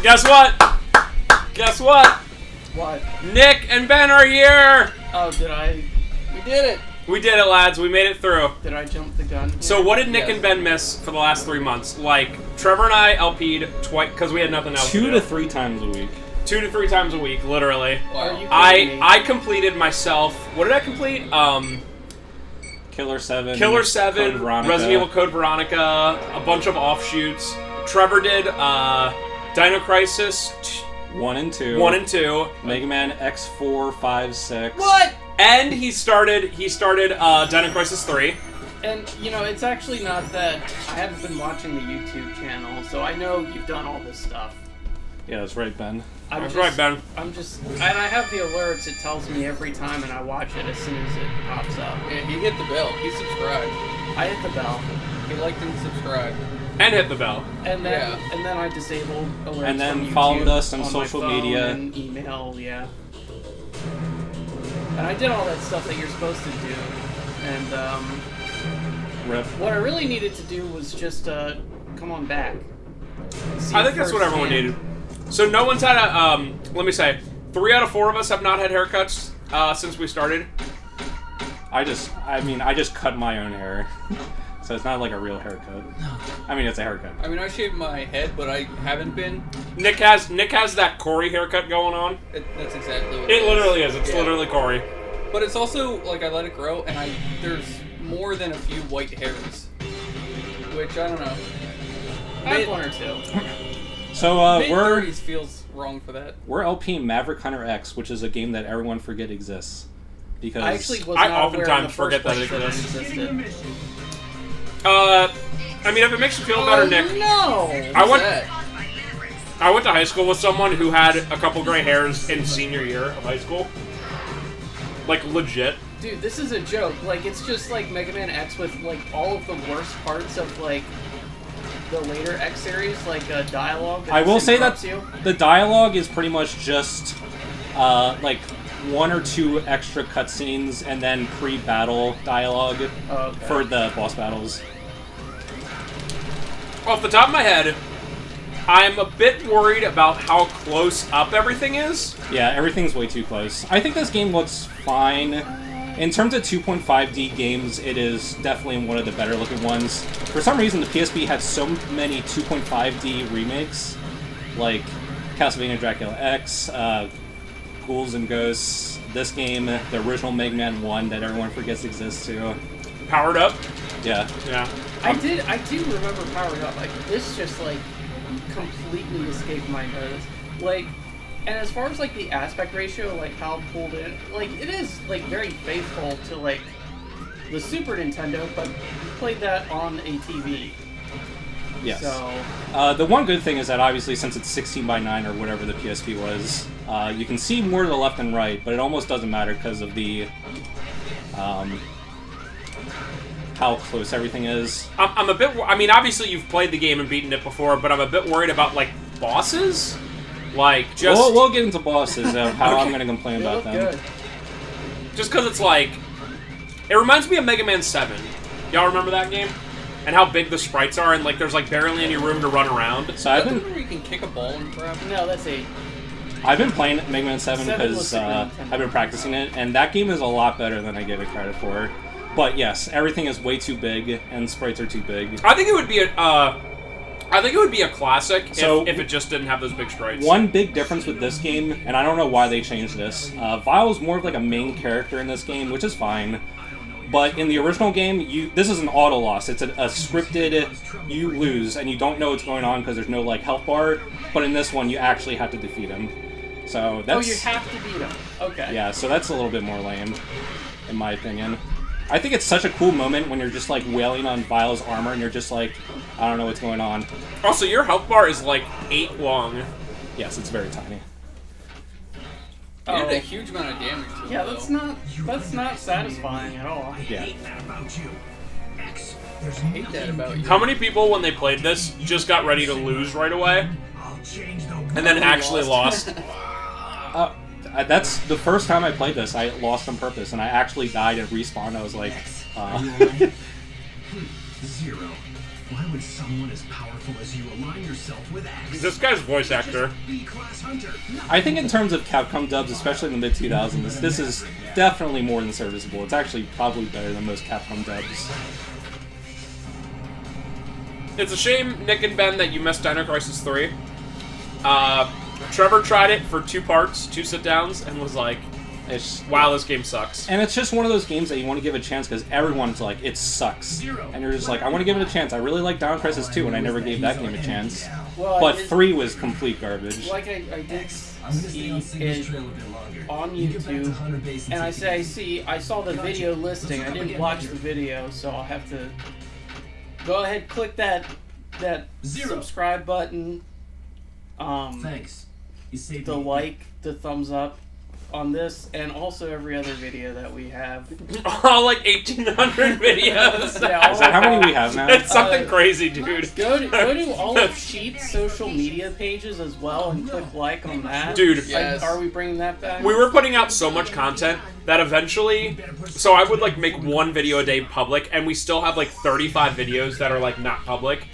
Guess what? Guess what? What? Nick and Ben are here! Oh, we did it! We did it, lads. We made it through. Did I jump the gun? So what did Nick and Ben miss for the last 3 months? Like, Trevor and I LP'd twice, because we had nothing else to do. 2 to 3 times a week. 2 to 3 times a week, literally. Wow. I completed myself... What did I complete? Killer 7. Killer 7, Code Veronica. Resident Evil Code Veronica, a bunch of offshoots. Trevor did Dino Crisis 1 and 2. 1 and 2. Mega Man X4, 5, 6. What? And he started Dino Crisis 3. And, you know, it's actually not that... I haven't been watching the YouTube channel, so I know you've done all this stuff. Yeah, that's right, Ben. That's right, Ben. And I have the alerts, it tells me every time, and I watch it as soon as it pops up. Yeah, he hit the bell. He subscribed. I hit the bell. He liked and subscribed. And hit the bell. And then I disabled alerts And then from YouTube followed us on my social phone media. And email, yeah. And I did all that stuff that you're supposed to do. And, Rip. what I really needed to do was just, come on back. I think that's what everyone needed. So no one's had a, let me say, 3 out of 4 of us have not had haircuts since we started. I just cut my own hair. So it's not like a real haircut. I mean, it's a haircut. I mean, I shaved my head, but I haven't been. Nick has that Corey haircut going on. That's exactly what it literally is. It's literally Corey. But it's also, like, I let it grow, and there's more than a few white hairs. Which, I don't know. I have 1 or 2. So, Mid-30s feels wrong for that. We're LPing Maverick Hunter X, which is a game that everyone forget exists. Because I actually was not oftentimes forget that it existed. I mean, if it makes you feel better, Nick. No! I went to high school with someone who had a couple gray hairs in senior year of high school. Like, legit. Dude, this is a joke. Like, it's just like Mega Man X with, like, all of the worst parts of, like, the later X series, like, dialogue. I will say that the dialogue is pretty much just, like, 1 or 2 extra cutscenes and then pre-battle dialogue for the boss battles. Off the top of my head, I'm a bit worried about how close up everything is. Yeah, everything's way too close. I think this game looks fine. In terms of 2.5D games, it is definitely one of the better looking ones. For some reason, the PSP had so many 2.5D remakes, like Castlevania Dracula X, Ghouls and Ghosts, this game, the original Mega Man 1 that everyone forgets exists too. Powered Up? Yeah. Yeah. I do remember Powered Up. Like, this just, like, completely escaped my notice. Like, and as far as, like, the aspect ratio, like, how pulled in, like, it is, like, very faithful to, like, the Super Nintendo, but you played that on a TV. Yes. So... the one good thing is that obviously since it's 16:9 or whatever the PSP was, you can see more to the left and right, but it almost doesn't matter because of the how close everything is. I'm a bit... I mean, obviously you've played the game and beaten it before, but I'm a bit worried about, like, bosses? Like, just... We'll get into bosses of how I'm going to complain about them. Good. Just because it's like... It reminds me of Mega Man 7. Y'all remember that game? And how big the sprites are, and, like, there's, like, barely any room to run around. So I've been... where you can kick a ball and crap? No, that's 8. I've been playing Mega Man 7 because I've been practicing it, and that game is a lot better than I give it credit for. But yes, everything is way too big, and sprites are too big. I think it would be a classic if it just didn't have those big sprites. One big difference with this game, and I don't know why they changed this, Vile's more of like a main character in this game, which is fine. But in the original game, this is an auto loss. It's a scripted, you lose, and you don't know what's going on because there's no like health bar. But in this one, you actually have to defeat him. So that's... Oh, you have to beat him. Okay. Yeah, so that's a little bit more lame, in my opinion. I think it's such a cool moment when you're just like wailing on Vile's armor and you're just like, I don't know what's going on. Also, your health bar is like 8 long. Yes, it's very tiny. You did a huge amount of damage to him, Yeah, though. that's not satisfying at all. Yeah. I hate that about you. How many people, when they played this, just got ready to lose right away? And then actually lost? That's the first time I played this. I lost on purpose, and I actually died and respawned. I was like, Why would someone as powerful as you align yourself with X? This guy's voice actor. B-class hunter. I think in terms of Capcom dubs, especially in the mid-2000s, this is definitely more than serviceable. It's actually probably better than most Capcom dubs. It's a shame, Nick and Ben, that you missed Dino Crisis 3. Trevor tried it for 2 parts, 2 sit-downs, and was like, wow, this game sucks. And it's just one of those games that you want to give a chance because everyone's like, it sucks. And you're just like, I want to give it a chance. I really like Dino Crisis 2, and I never gave that game a chance. Well, But 3 was complete garbage. Like I did see it on YouTube, and I saw the video listing. I didn't watch the video, so I'll have to go ahead, click that subscribe button. Thanks. You saved The me. like, the thumbs up on this, and also every other video that we have. All like 1,800 videos. Yeah, Is that how many we have now? It's something crazy, dude. Go to all of Sheet's social media pages as well and click like on that. Dude. Yes. Are we bringing that back? We were putting out so much content that eventually, so I would like make 1 video a day public, and we still have like 35 videos that are like not public.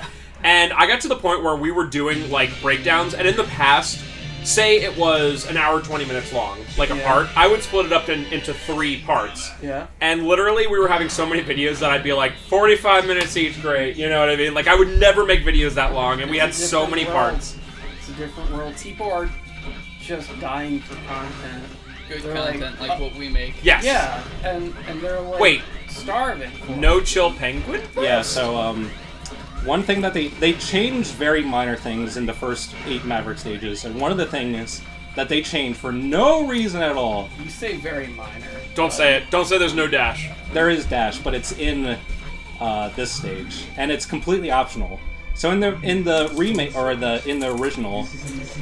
And I got to the point where we were doing like breakdowns, and in the past, say it was an hour 20 minutes long, like a part, I would split it up into 3 parts. Yeah. And literally we were having so many videos that I'd be like 45 minutes each, great, you know what I mean? Like I would never make videos that long, and we had so many parts. It's a different world. People are just dying for content. Good They're content like what we make. Yes. Yeah, and they're like Wait. starving. For it. No Chill Penguin? Yeah, so, one thing that they changed very minor things in the first 8 Maverick stages, and one of the things that they changed for no reason at all. You say very minor. Don't say it. Don't say there's no dash. There is dash, but it's in this stage, and it's completely optional. So in the remake or in the original,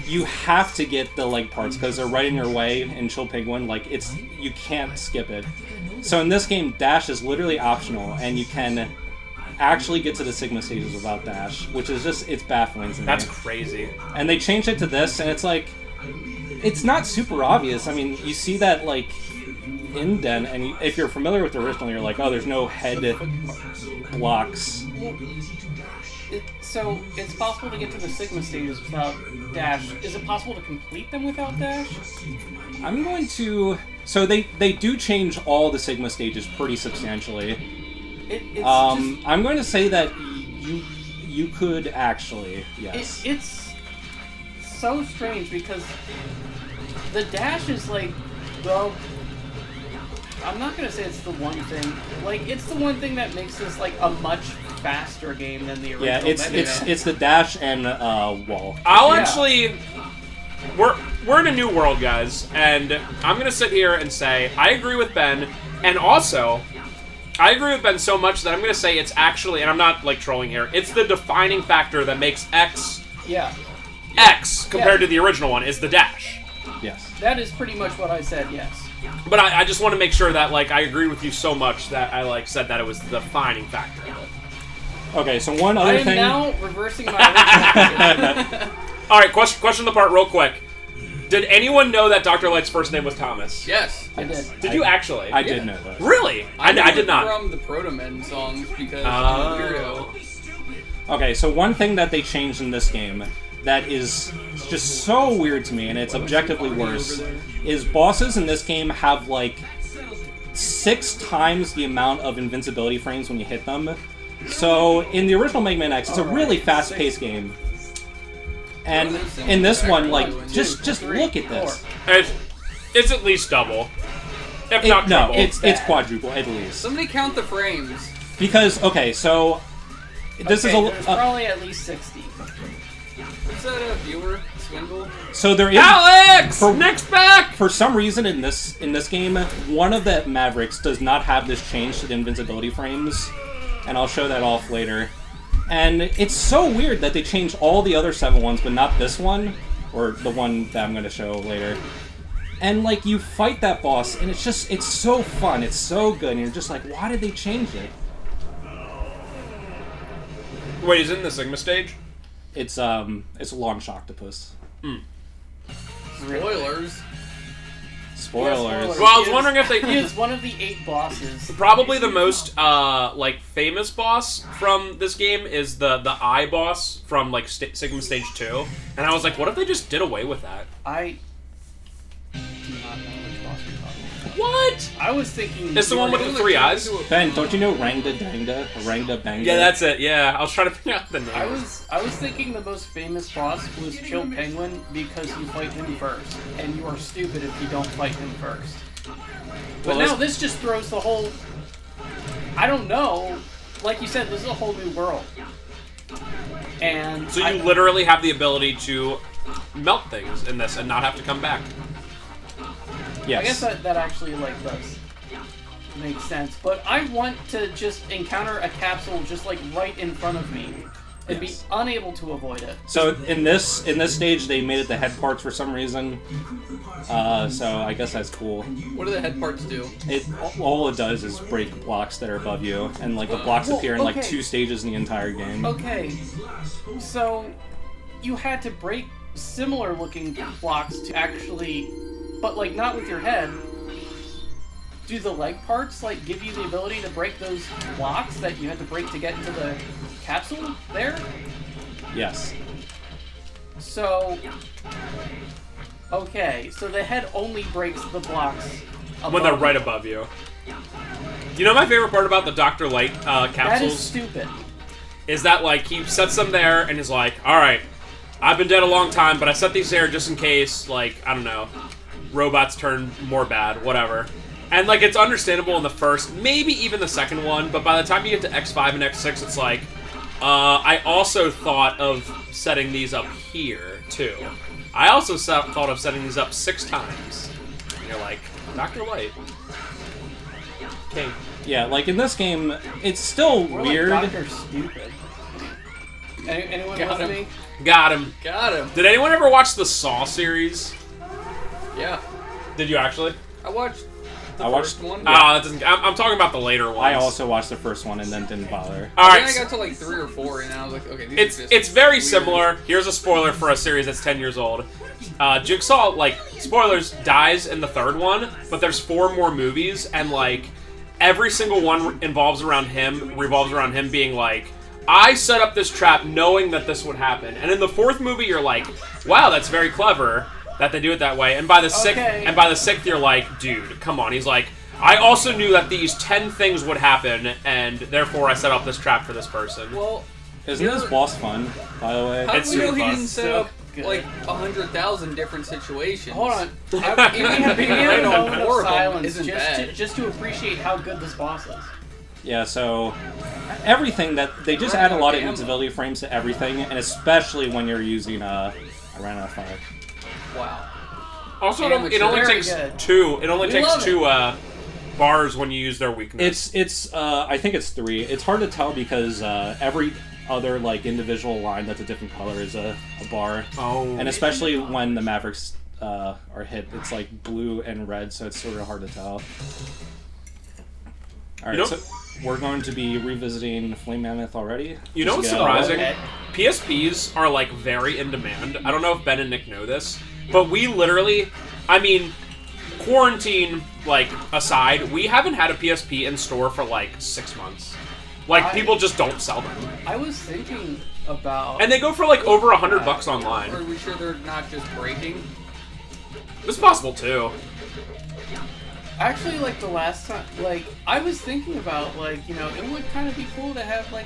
you have to get the leg parts because they're right in your way in Chill Penguin. Like you can't skip it. So in this game, dash is literally optional, and you can actually get to the Sigma stages without dash, which is just, it's baffling to me. That's crazy. And they changed it to this, and it's like, it's not super obvious. I mean, you see that like indent, and if you're familiar with the original, you're like, oh, there's no head blocks. So it's possible to get to the Sigma stages without dash. Is it possible to complete them without dash? I'm going to... So they do change all the Sigma stages pretty substantially. It's I'm going to say that you could actually, yes. It's so strange because the dash is like, well, I'm not gonna say it's the one thing. Like, it's the one thing that makes this like a much faster game than the original. Yeah, it's the dash and wall. I'll Yeah. actually... We're in a new world, guys, and I'm going to sit here and say I agree with Ben, and also... I agree with Ben so much that I'm going to say it's actually, and I'm not, like, trolling here, it's the defining factor that makes X compared to the original one, is the dash. Yes. That is pretty much what I said, yes. But I just want to make sure that, like, I agree with you so much that I, like, said that it was the defining factor. Okay, so one other I am thing... now reversing my original. Alright, question the part real quick. Did anyone know that Dr. Light's first name was Thomas? Yes. I did. Did you actually? I did know that. Really? I knew did it not. from the Proto Men songs because I'm a weirdo. Okay, so one thing that they changed in this game that is just so weird to me, and it's objectively worse, is bosses in this game have like 6 times the amount of invincibility frames when you hit them. So in the original Mega Man X, it's a really fast-paced game. And in this one, like, just look at this. It's at least double. If not No, triple. it's quadruple at least. Somebody count the frames. Because, okay, so this Okay, is there's probably at least 60. Is that a viewer swindle? so there is Alex! Next back! for some reason in this game, one of the Mavericks does not have this change to the invincibility frames, and I'll show that off later. And it's so weird that they changed all the other 7 ones, but not this one, or the one that I'm going to show later. And, like, you fight that boss, and it's so fun, it's so good, and you're just like, why did they change it? Wait, is it in the Sigma stage? It's a Launch Octopus. Spoilers. Spoilers. Well, I was wondering if they... He is one of the 8 bosses. Probably the most, like, famous boss from this game is the Eye boss from, like, Sigma Stage 2. And I was like, what if they just did away with that? I do not know which boss you're talking about. What? I was thinking... It's the one with the 3 eyes? Ben, don't you know Rangda Dangda? Rangda Bangda? Yeah, that's it, yeah. I was trying to figure out the name. I was thinking the most famous boss was Chill Penguin because you fight him first, and you are stupid if you don't fight him first. But Well, now this just throws the whole... I don't know. Like you said, this is a whole new world. And So you literally have the ability to melt things in this and not have to come back. Yes. I guess that actually, like, does make sense. But I want to just encounter a capsule just, like, right in front of me and Yes. be unable to avoid it. So in this stage, they made it the head parts for some reason. So I guess that's cool. What do the head parts do? All it does is break blocks that are above you, and like the blocks Well, appear in like okay. 2 stages in the entire game. Okay, so you had to break similar looking blocks to actually, but like not with your head. Do the leg parts like give you the ability to break those blocks that you had to break to get into the capsule there? Yes. So, okay, so the head only breaks the blocks When they're above right you. above you. You know my favorite part about the Dr. Light That is capsules? stupid. Is that, like, he sets them there and is like, alright, I've been dead a long time, but I set these there just in case, like, I don't know, robots turn more bad, whatever. And, like, it's understandable in the first, maybe even the second one, but by the time you get to X5 and X6, it's like, I also thought of setting these up here, too. I also thought of setting these up 6 times. And you're like, Dr. Light. King. Yeah, like in this game, it's still We're weird. like Dr. Stupid. Anyone Got with him. me? Got him. Got him. Did anyone ever watch the Saw series? Yeah. Did you actually? I watched the I first watched- one. That doesn't. I'm talking about the later ones. I also watched the first one and then didn't bother. All I right. think I got to like 3 or 4, and I was like, okay, these are just It's very weird. similar. Here's a spoiler for a series that's 10 years old. Jigsaw, like, spoilers, dies in the 3rd one, but there's 4 more movies, and like every single one revolves around him being like, I set up this trap knowing that this would happen. And in the 4th movie, you're like, wow, that's very clever that they do it that way. And by the Okay. 6th, you're like, dude, come on. He's like, I also knew that these 10 things would happen, and therefore I set up this trap for this person. Well, Isn't this boss fun, by the way? how It's do we know super he fun. didn't set So up good. like 100,000 different situations? Hold on. Even We have right a on moment 4 of of them silence isn't just bad. just to appreciate how good this boss is. Yeah, so everything that they just add a lot of invisibility frames to everything, and especially when you're using I ran out of fire. Wow. Also, Amateur. it only Very takes good. 2. It only We takes love 2 bars when you use their weakness. It's I think it's 3. It's hard to tell because every other like individual line that's a different color is a bar. Oh. And especially when the Mavericks are hit, it's like blue and red, so it's sort of hard to tell. Alright, You know- so we're going to be revisiting Flame Mammoth already. You know Just what's get out of surprising? it. Okay. PSPs are, like, very in demand. I don't know if Ben and Nick know this, but we literally, I mean, quarantine, like, aside, we haven't had a PSP in store for, like, 6 months. Like, people just don't sell them. I was thinking about And they go for, like, over $100 online. Are we sure they're not just breaking? It's possible, too. actually like the last time I was thinking about like, you know, it would kind of be cool to have like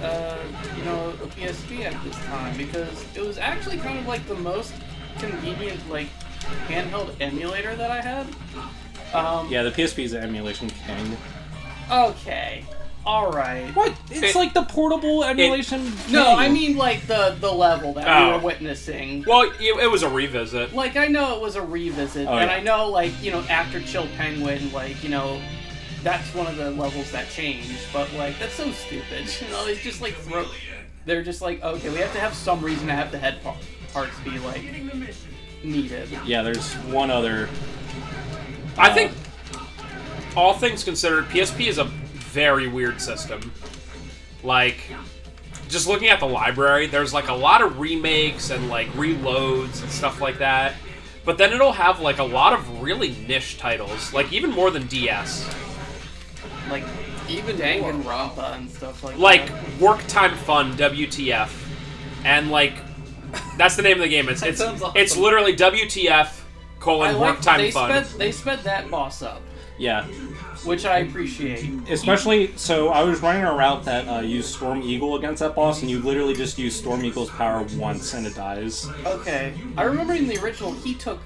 a you know, a PSP at this time because it was actually kind of like the most convenient like handheld emulator that I had. Yeah, the PSP is an emulation king. Okay. Alright. What? It's like the portable emulation No, king. I mean like the level that we Oh. were witnessing. Well, it was a revisit. Like, I know it was a revisit, Oh, and yeah. I know, like, you know, after Chill Penguin, like, you know, that's one of the levels that changed, but, like, that's so stupid. You know, they just, like, they're just like, okay, we have to have some reason to have the head parts be, like, needed. Yeah, there's one other. I think, all things considered, PSP is a very weird system. Like, just looking at the library, there's like a lot of remakes and like reloads and stuff like that. but then it'll have like a lot of really niche titles, like even more than DS. Like Even Danganronpa and stuff like Like that. Work Time Fun, WTF, and like that's the name of the game. It's sounds awesome. it's literally WTF colon Work Time Fun. They sped that boss up, Yeah. which I appreciate. Especially, so I was running a route that used Storm Eagle against that boss, and you literally just use Storm Eagle's power once and it dies. Okay, I remember in the original he took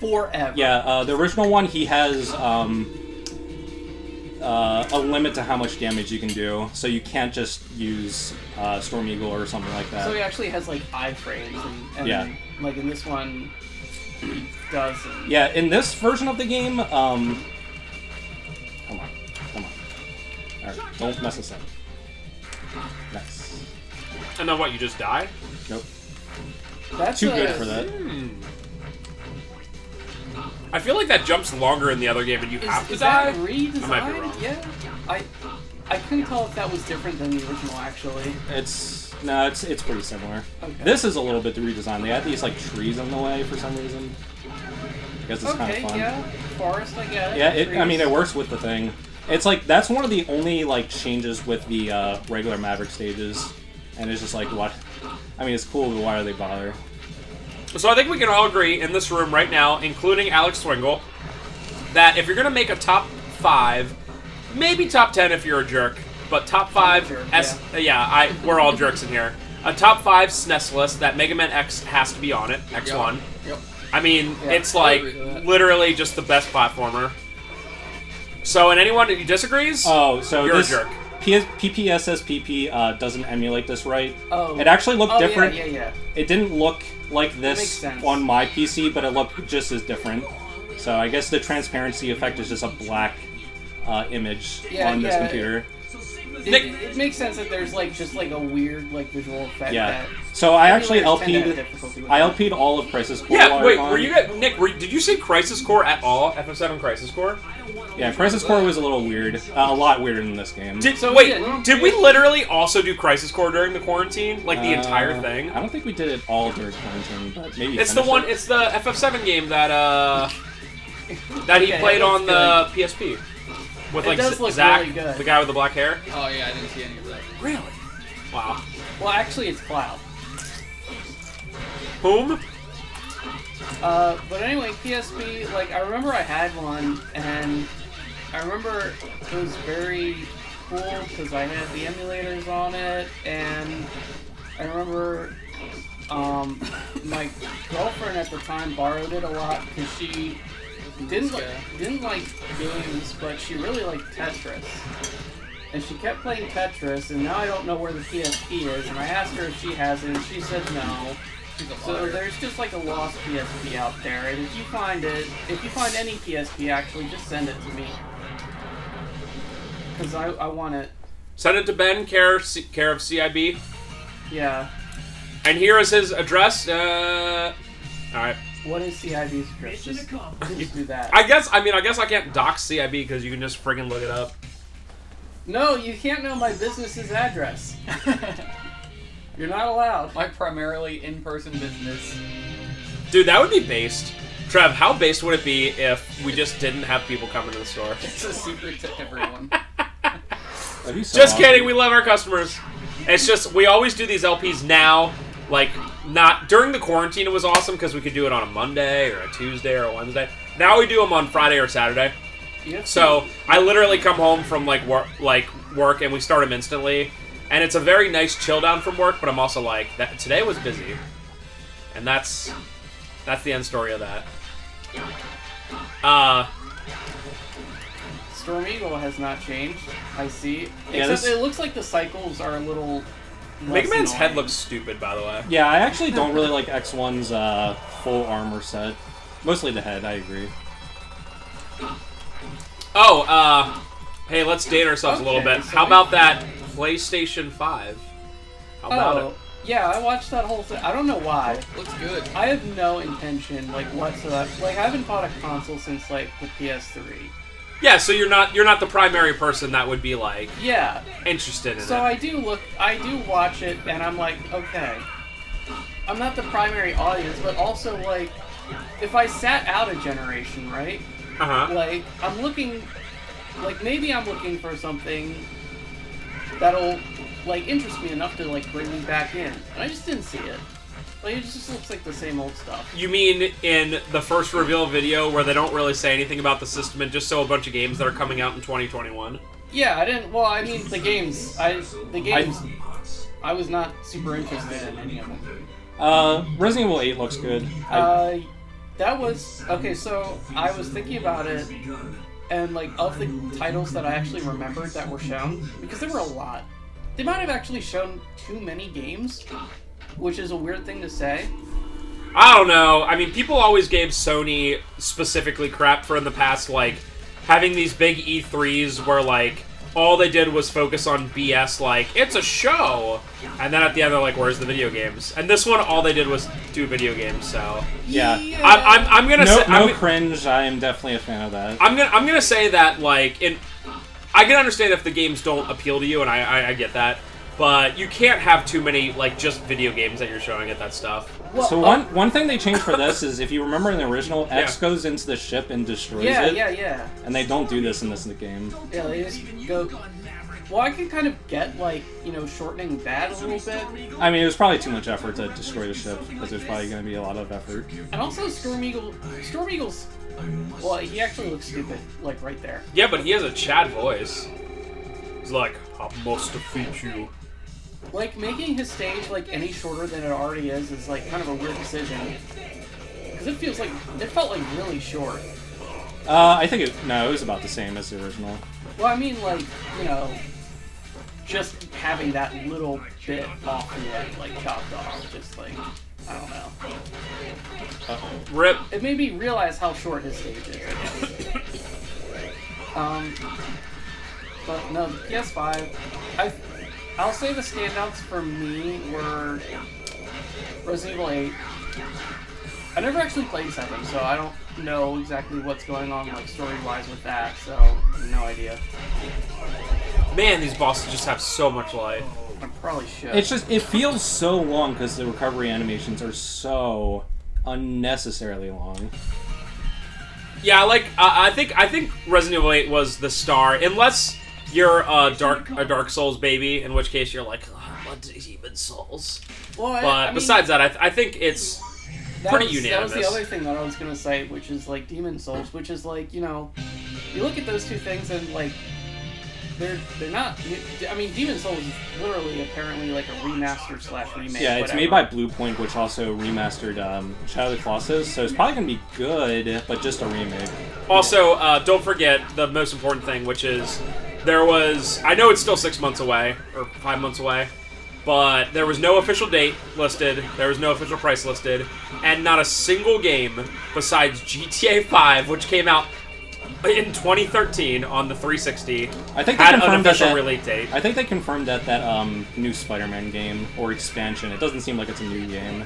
forever. Yeah, the original one, he has a limit to how much damage you can do, so you can't just use Storm Eagle or something like that. So he actually has like iframes, and Yeah. like in this one, he doesn't. Yeah, in this version of the game, come on. Alright, don't mess this up. Nice. And then what? You just die? Nope. That's Too good for that. I feel like that jumps longer in the other game, and you have to Is die. that redesigned? I might be wrong. Yeah, I couldn't tell if that was different than the original actually. It's pretty similar. Okay. This is a little bit the redesign. They had these like trees in the way for some reason. I guess it's kind Okay, of fun. yeah, forest, I guess. Yeah, I mean, it works with the thing. It's like, that's one of the only, like, changes with the regular Maverick stages. And it's just like, what? I mean, it's cool, but why do they bother? So I think we can all agree in this room right now, including Alex Swingle, that if you're going to make a top 5, maybe top 10 if you're a jerk, but top 5, Jerk, we're all jerks in here. A top 5 SNES list, that Mega Man X has to be on it, X1. Yep. I mean, Yeah, it's I like agree with that. literally just the best platformer. So, and anyone who disagrees, Oh, so you're this a jerk. PPSSPP doesn't emulate this right. Oh. It actually looked different. Yeah. It didn't look like makes this sense. on my PC, but it looked just as different. So I guess the transparency effect is just a black image Yeah, on this yeah. computer. It makes sense that there's like just like a weird like visual effect. Yeah. That So I actually emulators tend to have LP'd. difficulty with I that. LP'd all of Crisis Core. Yeah, while wait, on. were you guys, Nick, did you see Crisis Core at all? FF7 Crisis Core? Yeah, Crisis Core was a little weird. A lot weirder than this game. So Wait, yeah, did we literally also do Crisis Core during the quarantine? Like the entire thing? I don't think we did it all during quarantine, but maybe. It's the finish one. it. It's the FF7 game that that he Okay, played that on looks the PSP with It like does look Zach, really good. the guy with the black hair. Oh yeah, I didn't see any of that. Really? Wow. Well, actually, it's Cloud. Whom? But anyway, PSP. Like I remember I had one, and I remember it was very cool because I had the emulators on it, and I remember my girlfriend at the time borrowed it a lot because she didn't like games, but she really liked Tetris. And she kept playing Tetris, and now I don't know where the PSP is, and I asked her if she has it, and she said no. She's a So liar. there's just like a lost PSP out there, and if you find it, if you find any PSP actually, just send it to me. Because I want it. Send it to Ben, care of CIB. Yeah. And here is his address. All right. What is CIB's address? Just do that. I guess I can't dox CIB because you can just friggin' look it up. No, you can't know my business's address. You're not allowed. My primarily in-person business. Dude, that would be based. Trev, how based would it be if we just didn't have people coming to the store? It's a secret to everyone. That'd be so Just awesome. kidding, we love our customers. It's just, we always do these LPs now, like, not, during the quarantine it was awesome because we could do it on a Monday or a Tuesday or a Wednesday. Now we do them on Friday or Saturday. You have So, I literally come home from, like work and we start them instantly. And it's a very nice chill down from work, but I'm also like, today was busy. And that's the end story of that. Storm Eagle has not changed. I see. Yeah, Except this- it looks like the cycles are a little. Mega less Man's head annoying. looks stupid, by the way. Yeah, I actually don't really like X1's full armor set. Mostly the head, I agree. Oh, hey, let's date ourselves a little Okay, bit. so How we- about that PlayStation 5? How about it? Yeah, I watched that whole thing. I don't know why. Looks good. I have no intention, like, whatsoever. Like, I haven't bought a console since, like, the PS3. Yeah, so you're not the primary person that would be like Yeah. interested in So it. I do watch it, and I'm like, okay. I'm not the primary audience, but also, like, if I sat out a generation, right? Like, I'm looking, like, maybe I'm looking for something that'll, like, interest me enough to, like, bring me back in. And I just didn't see it. Like, it just looks like the same old stuff. You mean in the first reveal video where they don't really say anything about the system and just show a bunch of games that are coming out in 2021? Yeah, I didn't, well, I mean, the games, I was not super interested in any of them. Resident Evil 8 looks good. That was, okay, so I was thinking about it, and, like, of the titles that I actually remembered that were shown, because there were a lot, they might have actually shown too many games, which is a weird thing to say. I don't know. I mean, people always gave Sony specifically crap for in the past, like, having these big E3s where, like, all they did was focus on BS, like, it's a show! And then at the end, they're like, where's the video games? And this one, all they did was do video games, so... Yeah. I'm gonna say... No cringe, I am definitely a fan of that. I'm gonna say that, like, I can understand if the games don't appeal to you, and I get that. But you can't have too many, like, just video games that you're showing at that stuff. Well, so one thing they changed for this is, if you remember in the original, X goes into the ship and destroys it. Yeah. And they don't do this in this game. Yeah, they just go... Well, I can kind of get, like, you know, shortening that a little bit. I mean, it was probably too much effort to destroy the ship, because there's probably going to be a lot of effort. And also, Storm Eagle's... Well, he actually looks stupid, like, right there. Yeah, but he has a Chad voice. He's like, I must defeat you. Like, making his stage, like, any shorter than it already is like, kind of a weird decision. Because it felt like really short. I think it was about the same as the original. Well, I mean, like, you know, just having that little bit off the end, like, chopped off, just, like, I don't know. Rip. It made me realize how short his stage is, I guess. But, no, the PS5, I'll say the standouts for me were Resident Evil 8. I never actually played 7, so I don't know exactly what's going on, like, story-wise with that, so no idea. Man, these bosses just have so much life. I probably should. It's just, it feels so long because the recovery animations are so unnecessarily long. Yeah, like, I think Resident Evil 8 was the star, unless you're a Dark Souls baby, in which case you're like, oh, I want Demon Souls. Well, but I mean, besides that, I think it's pretty unanimous. That was the other thing that I was going to say, which is, like, Demon Souls, which is, like, you know, you look at those two things and, like, they're not... I mean, Demon Souls is literally, apparently, like, a remaster/remake. Yeah, it's made by Bluepoint, which also remastered Shadow of the Colossus, so it's probably going to be good, but just a remake. Also, don't forget the most important thing, which is there was... I know it's still 6 months away, or 5 months away, but there was no official date listed, there was no official price listed, and not a single game besides GTA 5, which came out in 2013 on the 360, I think they had an confirmed official release date. I think they confirmed that new Spider-Man game, or expansion, it doesn't seem like it's a new game,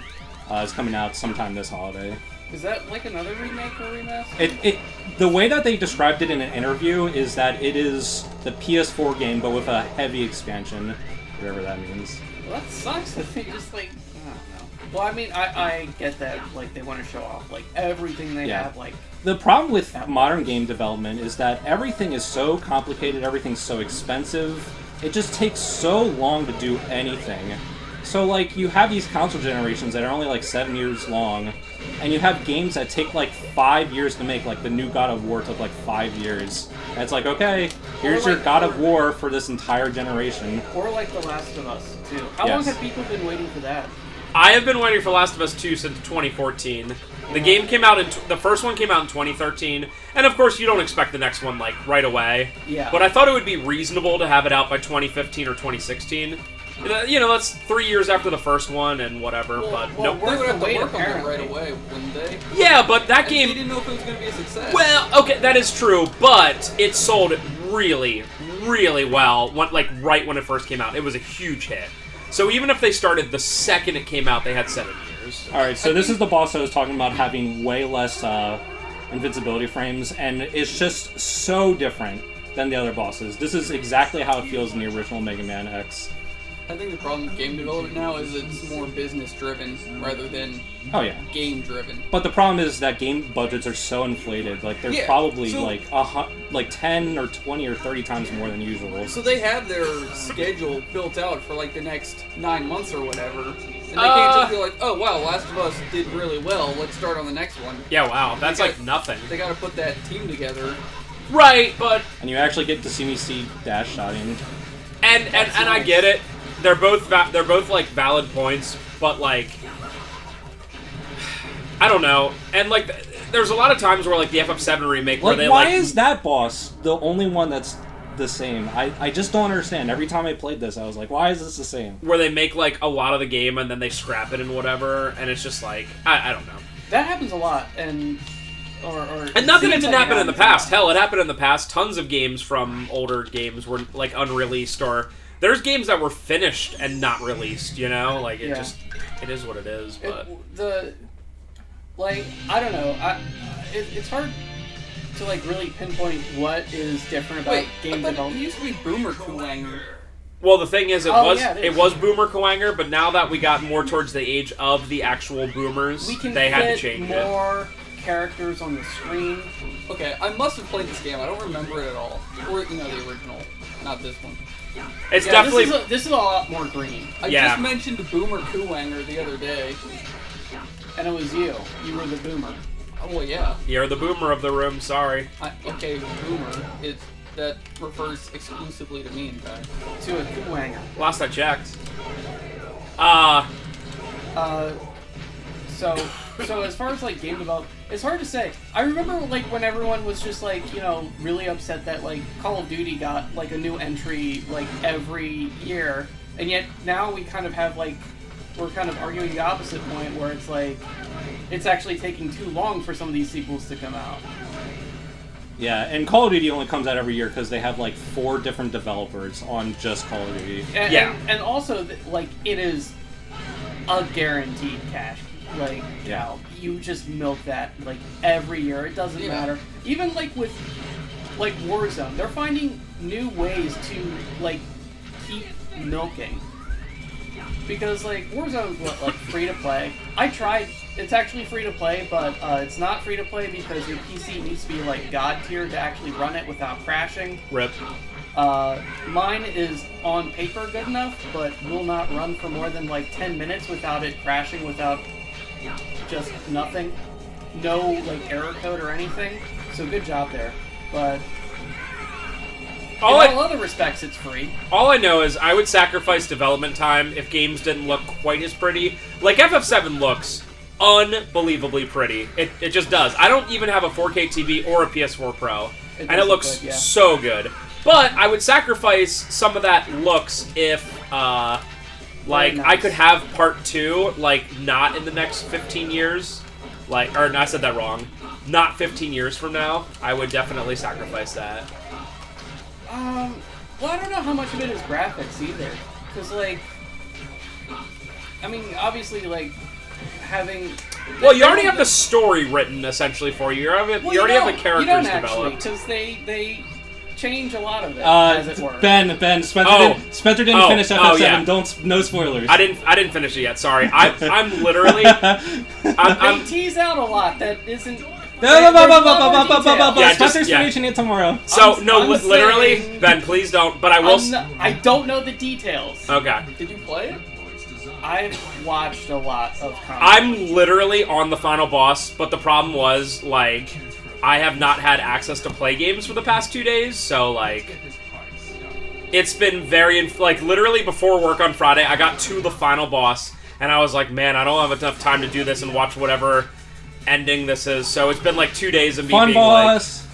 is coming out sometime this holiday. Is that, like, another remake or remaster? The way that they described it in an interview is that it is the PS4 game, but with a heavy expansion, whatever that means. Well, that sucks that they just, like, I don't know. Well, I mean, I get that, like, they want to show off, like, everything they have, like... The problem with modern game development is that everything is so complicated, everything's so expensive, it just takes so long to do anything. So, like, you have these console generations that are only, like, 7 years long, and you have games that take, like, 5 years to make, like, the new God of War took, like, 5 years. And it's like, okay, here's your God of War for this entire generation. Or, like, The Last of Us, too. How long have people been waiting for that? I have been waiting for Last of Us 2 since 2014. The game came out the first one came out in 2013, and of course you don't expect the next one, like, right away. Yeah. But I thought it would be reasonable to have it out by 2015 or 2016. You know, that's 3 years after the first one and whatever, but Well, nope. they would have to Wait, work on it right apparently. away, wouldn't they? Yeah, but that And game... they didn't know if it was going to be a success. Well, okay, that is true, but it sold really, really well, like, right when it first came out. It was a huge hit. So even if they started the second it came out, they had 7 years. Alright, so this is the boss I was talking about having way less invincibility frames, and it's just so different than the other bosses. This is exactly how it feels in the original Mega Man X. I think the problem with game development now is it's more business driven rather than Oh yeah. game driven. But the problem is that game budgets are so inflated. Like they're Yeah, probably so- like 10 or 20 or 30 times more than usual. So they have their schedule built out for like the next 9 months or whatever. And they can't just be like, oh wow, Last of Us did really well, let's start on the next one. Yeah, wow, that's They like nothing. They gotta put that team together. Right, but And you actually get to see me see dash shotting. and I get it. They're both like valid points, but like I don't know. And like there's a lot of times where like the FF7 remake where Like, they why is that boss the only one that's the same? I just don't understand. Every time I played this, I was like, why is this the same? where they make like a lot of the game and then they scrap it and whatever, and it's just like I don't know. That happens a lot, and And not that it seems didn't like happen in the happens a past. lot. Hell, it happened in the past. Tons of games from older games were like unreleased, or there's games that were finished and not released. You know, like it Yeah. just it is what it is. But I don't know. It's hard to like really pinpoint what is different about Wait, game I thought it development. used to be Boomer Kuwanger. well, the thing is, Oh, yeah, it it is. was Boomer Kuwanger, but now that we got more towards the age of the actual boomers, We can they had to fit change it. more characters on the screen. Okay, I must have played this game. I don't remember it at all. Or, the original. Not this one. It's Yeah, definitely this is a lot more green, I Yeah. just mentioned Boomer Kuwanger the other day. and it was you. You were the boomer. Oh, well, yeah. you're the boomer of the room. Sorry. Okay, Boomer. That refers exclusively to me, in fact. To a Kuwanger. Last I checked. So as far as like game development, it's hard to say. I remember like when everyone was just like really upset that like Call of Duty got like a new entry like every year, and yet now we kind of have like we're kind of arguing the opposite point where it's like it's actually taking too long for some of these sequels to come out. Yeah, and Call of Duty only comes out every year because they have like 4 different developers on just Call of Duty. And, Yeah. and also like it is a guaranteed cash. Like you just milk that like every year. It doesn't Yeah. matter. Even like with like Warzone, they're finding new ways to like keep milking. Because like Warzone's like free to play. I tried. It's actually free to play, but it's not free to play because your PC needs to be like god tier to actually run it without crashing. Rip. Mine is on paper good enough, but will not run for more than like 10 minutes without it crashing, without just nothing. No like error code or anything. So good job there. But in all other respects, it's free. All I know is I would sacrifice development time if games didn't look quite as pretty. Like FF7 looks unbelievably pretty. It just does. I don't even have a 4K TV or a PS4 Pro, and it does looks look good, yeah. so good. But I would sacrifice some of that looks if, like, Very I nice. could have part 2, like, not in the next 15 years. Like, or no, I said that wrong. Not 15 years from now. I would definitely sacrifice that. Well, I don't know how much of it is graphics either, because like, I mean, obviously, like having. Well, you already have the story written essentially for you. You already have the You characters don't actually, developed. because they change a lot of it, as it were. Ben, Spencer didn't Oh, finish FF7. oh, yeah. No spoilers. I didn't finish it yet. Sorry. I'm literally. They tease out a lot that isn't. Yeah, Spencer's yeah. finishing it tomorrow. So I'm literally, saying- Ben, please don't. But I will. I don't know the details. Okay. Did you play it? I've watched a lot of content. I'm literally on the final boss, but the problem was like I have not had access to play games for the past 2 days, so like it's been very like literally before work on Friday, I got to the final boss, and I was like, man, I don't have enough time to do this and watch whatever ending this is. So it's been like 2 days of me Fun being boss.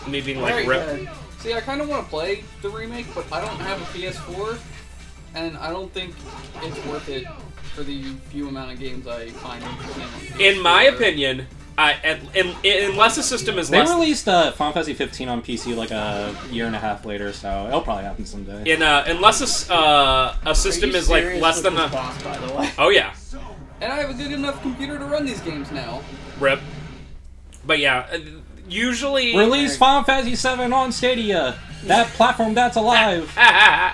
like me being Very like ripped. good. See, I kind of want to play the remake, but I don't have a PS4, and I don't think it's worth it for the few amount of games I find interesting. On In my PS4. opinion, unless the system is They less released Final Fantasy 15 on PC like a year and a half later, so it'll probably happen someday. unless a system Are you is like serious less with than this a boss, by the way? oh yeah. And I have a good enough computer to run these games now. Rip. But yeah, usually... Release Final Fantasy 7 on Stadia. That platform that's alive. Yeah.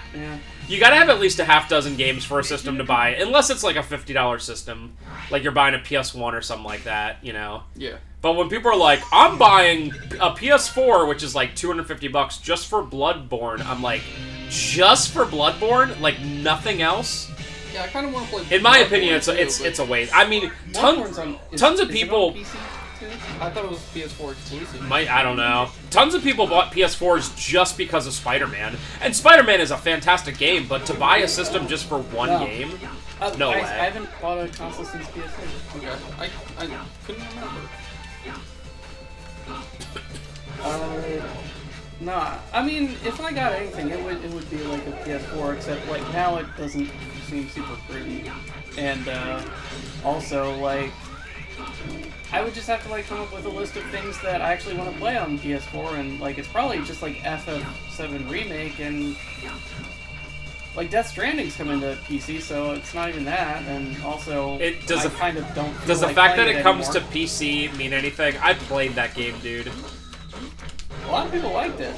You gotta have at least a half dozen games for a system to buy, unless it's like a $50 system, like you're buying a PS1 or something like that, you know? Yeah. But when people are like, I'm buying a PS4, which is like $250 just for Bloodborne, I'm like, just for Bloodborne? Like nothing else? Yeah, I kind of want to play. In my opinion, Bloodborne it's a waste. I mean, Bloodborne's tons of is it people. on PC too? I thought it was PS4 exclusive. I don't know. Tons of people bought PS4s just because of Spider-Man. And Spider-Man is a fantastic game, but to buy a system just for one No. game? No I way. haven't bought a console since PS3. Okay. I couldn't remember. Nah. I mean, if I got anything, it would be like a PS4, except like now it doesn't seem super pretty, and also like I would just have to like come up with a list of things that I actually want to play on PS4, and like it's probably just like FF7 remake and. Like, Death Stranding's coming to PC, so it's not even that, and also, I kind of don't feel Does the like fact that playing it comes anymore. to PC mean anything? I played that game, dude. A lot of people liked it.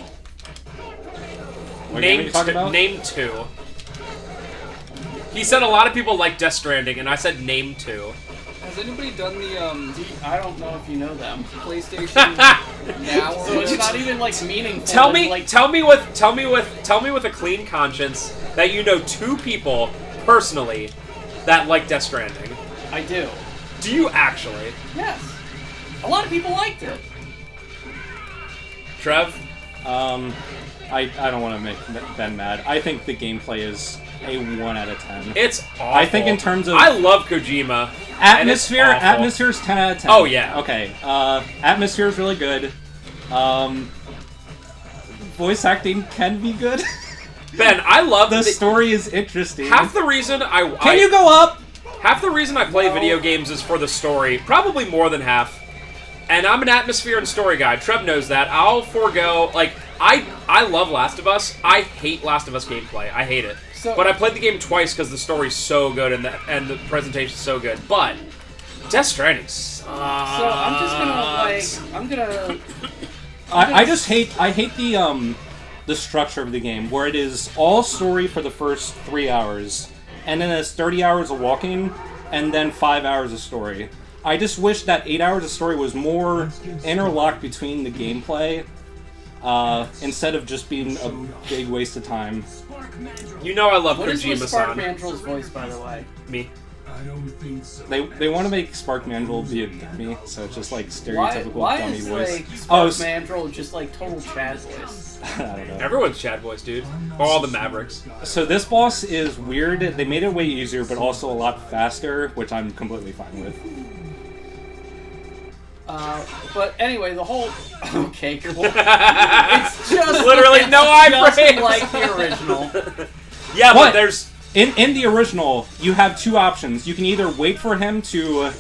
What game are you talking about? Name 2. He said a lot of people like Death Stranding, and I said name 2. Has anybody done the I don't know if you know them. PlayStation Now? So it's not even, like, meaningful. Tell me like, with a clean conscience that you know 2 people personally that like Death Stranding. I do. Do you actually? Yes. A lot of people liked it. Trev? I don't want to make Ben mad. I think the gameplay is a 1 out of 10. It's awful. I think in terms of... I love Kojima. and it's awful. Atmosphere's 10 out of 10. Oh, yeah. Okay. Atmosphere's really good. Voice acting can be good. Ben, I love the story is interesting. Half the reason Can you go up? Half the reason I play video games is for the story. Probably more than half. And I'm an atmosphere and story guy. Trev knows that. I'll forego... Like, I love Last of Us. I hate Last of Us gameplay. I hate it. But I played the game twice because the story's so good and the presentation's so good. But Death Stranding sucks. So I'm just gonna I hate the structure of the game where it is all story for the first 3 hours, and then it's 30 hours of walking, and then 5 hours of story. I just wish that 8 hours of story was more interlocked between the gameplay, instead of just being a big waste of time. You know I love What is Kojima-san. with Spark Mandrill's voice, by the way? Me. I don't think so. They want to make Spark Mandrill be a dummy, so it's just like stereotypical Why dummy is voice. like Spark Mandrill just like total Chad voice? I don't know. Everyone's Chad voice, dude. All the Mavericks. So this boss is weird. They made it way easier, but also a lot faster, which I'm completely fine with. But anyway, the whole okay, cool. It's just Literally it's no just iframes. like the original. Yeah, but there's... In the original, you have 2 options. You can either wait for him to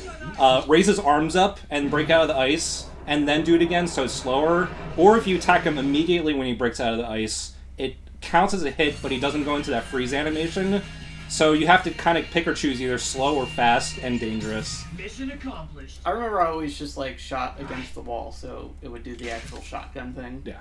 raise his arms up and break out of the ice, and then do it again, so it's slower. Or if you attack him immediately when he breaks out of the ice, it counts as a hit, but he doesn't go into that freeze animation. So you have to kind of pick or choose either slow or fast and dangerous. Mission accomplished. I remember I always just like shot against the wall, so it would do the actual shotgun thing. Yeah.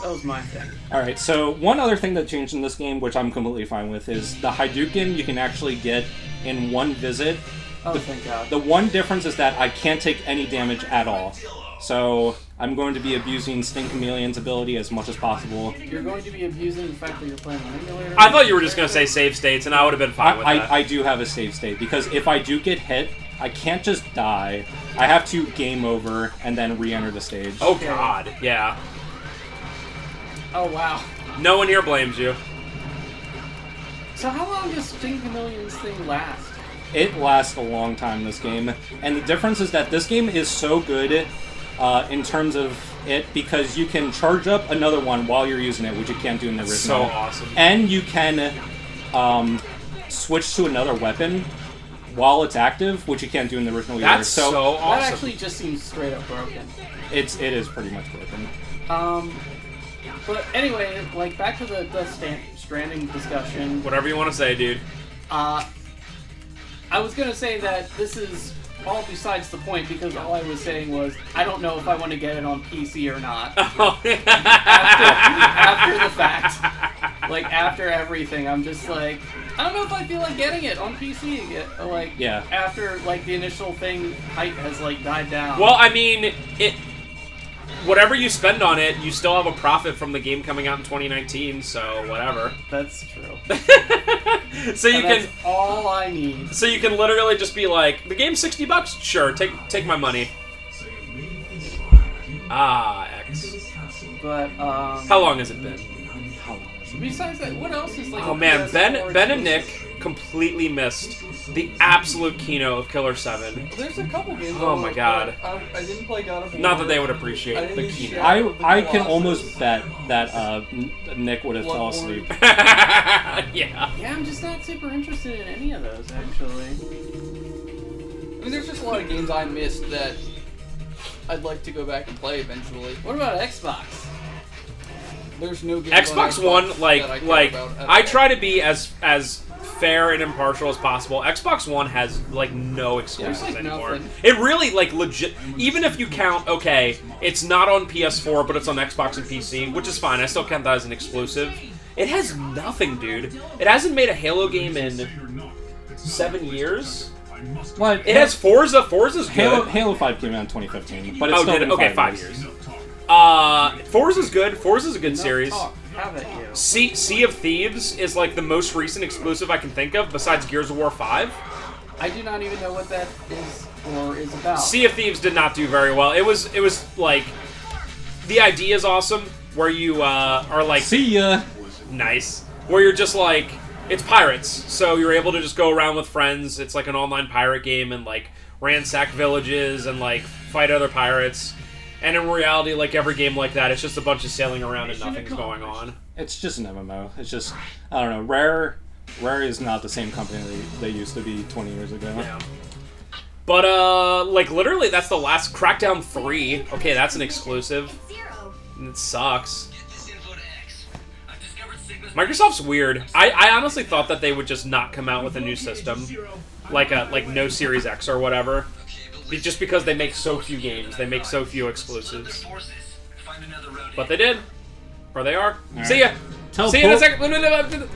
That was my thing. Alright, so one other thing that changed in this game, which I'm completely fine with, is the Hadouken you can actually get in one visit. Oh, thank God. The one difference is that I can't take any damage at all. So I'm going to be abusing Sting Chameleon's ability as much as possible. You're going to be abusing the fact that you're playing an emulator? I thought you were just going to say save states, and I would have been fine with that. I do have a save state, because if I do get hit, I can't just die. I have to game over and then re-enter the stage. Oh, God. Yeah. Oh, wow. No one here blames you. So how long does Sting Chameleon's thing last? It lasts a long time, this game. And the difference is that this game is so good in terms of it, because you can charge up another one while you're using it, which you can't do in the original. So awesome. And you can switch to another weapon while it's active, which you can't do in the original either. That's so awesome. That actually just seems straight up broken. It is pretty much broken. But anyway, like, back to the Stranding discussion. Whatever you want to say, dude. I was gonna say that this is all besides the point, because all I was saying was, I don't know if I want to get it on PC or not. After the fact. Like, after everything, I'm just like, I don't know if I feel like getting it on PC again. Like, Yeah. after, like, the initial thing, hype has, like, died down. Well, I mean, whatever you spend on it, you still have a profit from the game coming out in 2019, so whatever. That's true. So you That's can all I need. so you can literally just be like, the game's $60? Sure, take my money. Ah, X. But, How long has it been? besides that, what else is, like, Oh a man, PS4 Ben and exclusive? Nick completely missed the absolute keynote of Killer 7. There's a couple games. Oh my God. I didn't play God of War. Not that they would appreciate the didn't keynote. share I the can Colossus. almost bet that Nick would have fell Bloodborne. asleep. Yeah. Yeah, I'm just not super interested in any of those, actually. I mean, there's just a lot of games I missed that I'd like to go back and play eventually. What about Xbox? There's no games Xbox on One, that I care like about at I all. try to be as fair and impartial as possible. Xbox One has like no exclusives like anymore. nothing. It really like legit. Even if you count, okay, it's not on PS4, but it's on Xbox and PC, which is fine. I still count that as an exclusive. It has nothing, dude. It hasn't made a Halo game in 7 years. What? It has Forza. Forza's good. Halo 5 came out in 2015, but it's Oh, still did it? been Okay, 5 years. Forza's good. Forza's a good Enough series. talk. Have it, you. Sea of Thieves is like the most recent exclusive I can think of, besides Gears of War 5. I do not even know what that is or is about. Sea of Thieves did not do very well. It was like, the idea is awesome, where you are like, See ya. nice, where you're just like, it's pirates, so you're able to just go around with friends. It's like an online pirate game and like ransack villages and like fight other pirates. And in reality, like every game like that, it's just a bunch of sailing around and nothing's going on. It's just an MMO. It's just, I don't know. Rare is not the same company they used to be 20 years ago. Yeah. But like literally, that's the last Crackdown 3. Okay, that's an exclusive. And it sucks. Microsoft's weird. I honestly thought that they would just not come out with a new system, like no Series X or whatever, just because they make so few games, they make so few exclusives. But they did, or they are. All See ya. Tell See you in a Paul- second.